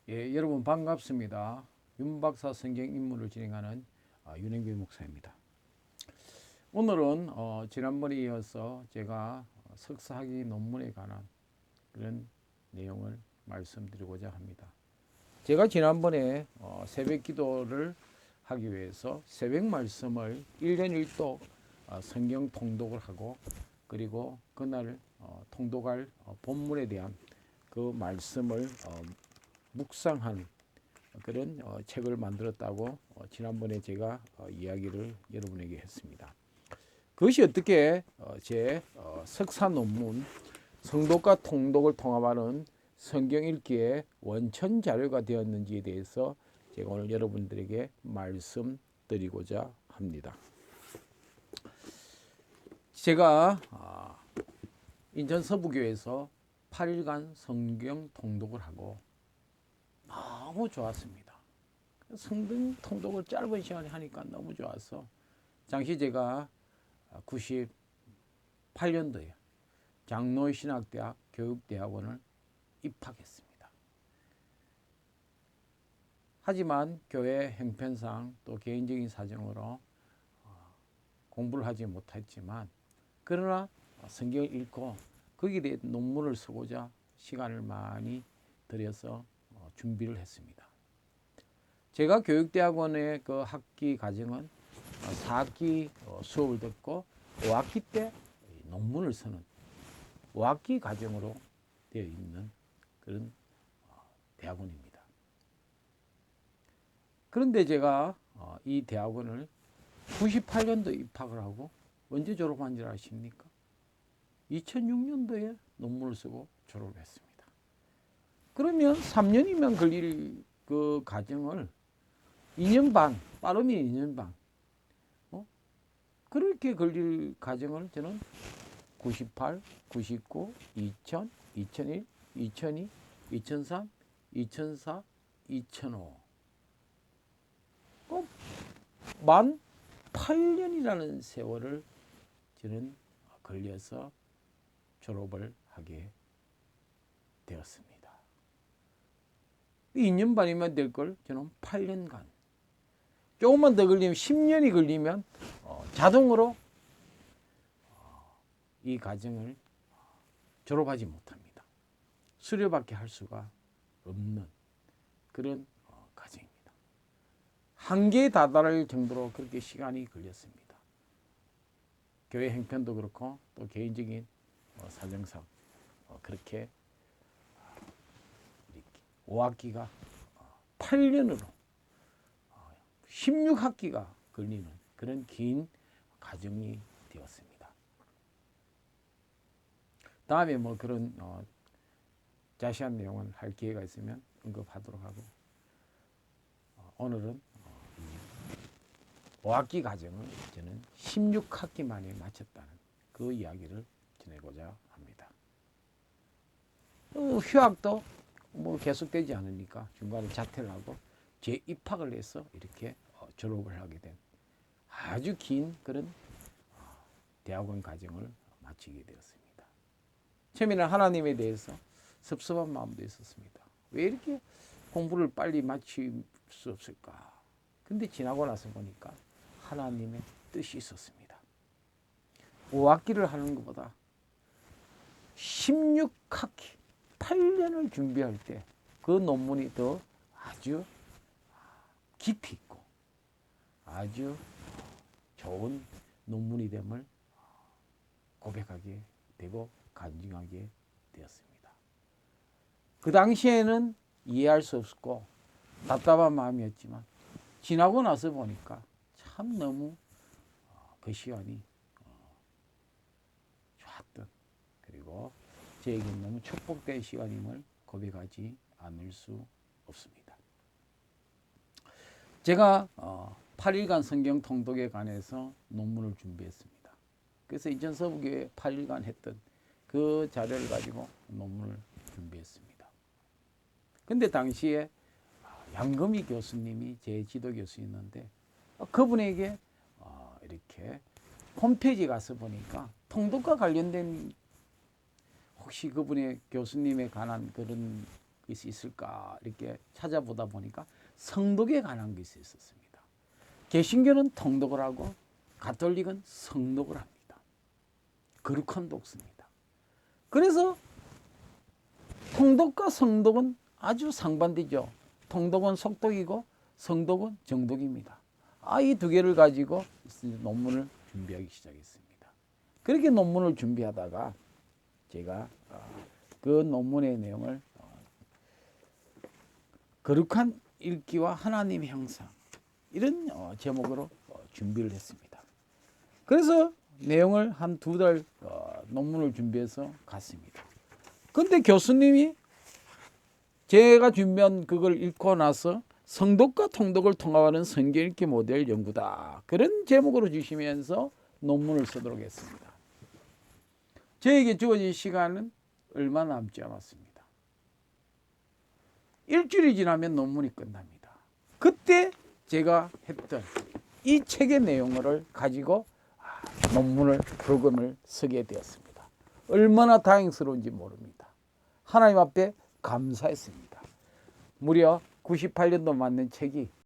예, 여러분 반갑습니다. 윤박사 성경 인문을 진행하는 윤행길 목사입니다. 오늘은 지난번에 이어서 제가 석사학위 논문에 관한 그런 내용을 말씀드리고자 합니다. 제가 지난번에 새벽 기도를 하기 위해서 새벽 말씀을 1년 1독 성경 통독을 하고, 그리고 그날 통독할 본문에 대한 그 말씀을 묵상한 그런 책을 만들었다고 지난번에 제가 이야기를 여러분에게 했습니다. 그것이 어떻게 제 석사 논문 성독과 통독을 통합하는 성경 읽기의 원천 자료가 되었는지에 대해서 제가 오늘 여러분들에게 말씀드리고자 합니다. 제가 인천 서부교에서 8일간 성경 통독을 하고 너무 좋았습니다. 성경 통독을 짧은 시간에 하니까 너무 좋아서 당시 제가 98년도에 장로신학대학 교육대학원을 입학했습니다. 하지만 교회 형편상 또 개인적인 사정으로 공부를 하지 못했지만, 그러나 성경을 읽고 거기에 대해 논문을 쓰고자 시간을 많이 들여서 준비를 했습니다. 제가 교육대학원의 그 학기 과정은 4학기 수업을 듣고 5학기 때 논문을 쓰는 5학기 과정으로 되어 있는 그런 대학원입니다. 그런데 제가 이 대학원을 98년도에 입학을 하고 언제 졸업한 줄 아십니까? 2006년도에 논문을 쓰고 졸업을 했습니다. 그러면 3년이면 걸릴 그 과정을 2년 반, 빠르면 2년 반, 그렇게 걸릴 과정을 저는 98, 99, 2000, 2001, 2002, 2003, 2004, 2005, 만 8년이라는 세월을 저는 걸려서 졸업을 하게 되었습니다. 2년 반이면 될 걸 저는 8년간, 조금만 더 걸리면 10년이 걸리면 자동으로 이 과정을 졸업하지 못합니다. 수료밖에 할 수가 없는 그런 과정입니다. 한계에 다다를 정도로 그렇게 시간이 걸렸습니다. 교회 형편도 그렇고 또 개인적인 사정상 그렇게 5학기가 8년으로 16학기가 걸리는 그런 긴 과정이 되었습니다. 다음에 뭐 그런 자세한 내용은 할 기회가 있으면 언급하도록 하고, 오늘은 5학기 과정을 저는 16학기 만에 마쳤다는 그 이야기를 전해고자 합니다. 휴학도 뭐 계속되지 않으니까 중간에 자퇴를 하고 재입학을 해서 이렇게 졸업을 하게 된 아주 긴 그런 대학원 과정을 마치게 되었습니다. 처음에는 하나님에 대해서 섭섭한 마음도 있었습니다. 왜 이렇게 공부를 빨리 마칠 수 없을까? 근데 지나고 나서 보니까 하나님의 뜻이 있었습니다. 5학기를 하는 것보다 16학기, 8년을 준비할 때 그 논문이 더 아주 깊이 있고 아주 좋은 논문이 됨을 고백하게 되고 간증하게 되었습니다. 그 당시에는 이해할 수 없었고 답답한 마음이었지만, 지나고 나서 보니까 참 너무 그 시간이 좋았던, 그리고 저에게는 너무 축복된 시간임을 고백하지 않을 수 없습니다. 제가 8일간 성경 통독에 관해서 논문을 준비했습니다. 그래서 인천 서부교회 8일간 했던 그 자료를 가지고 논문을 준비했습니다. 근데 당시에 양금희 교수님이 제 지도 교수였는데, 그분에게 이렇게 홈페이지 가서 보니까 통독과 관련된 혹시 그분의 교수님에 관한 그런 것이 있을까 이렇게 찾아보다 보니까 성독에 관한 것이 있었습니다. 개신교는 통독을 하고 가톨릭은 성독을 합니다. 거룩한 독습니다. 그래서 통독과 성독은 아주 상반되죠. 통독은 속독이고 성독은 정독입니다. 이 두 개를 가지고 논문을 준비하기 시작했습니다. 그렇게 논문을 준비하다가 제가 그 논문의 내용을 거룩한 읽기와 하나님의 형상 이런 제목으로 준비를 했습니다. 그래서 내용을 한 2달 논문을 준비해서 갔습니다. 근데 교수님이 제가 준비한 그걸 읽고 나서 성독과 통독을 통합하는 성경 읽기 모델 연구다. 그런 제목으로 주시면서 논문을 쓰도록 했습니다. 저에게 주어진 시간은 얼마 남지 않았습니다. 일주일이 지나면 논문이 끝납니다. 그때 제가 했던 이 책의 내용을 가지고 논문을 프로그램을 쓰게 되었습니다. 얼마나 다행스러운지 모릅니다. 하나님 앞에 감사했습니다. 무려 98년도 맞는 책이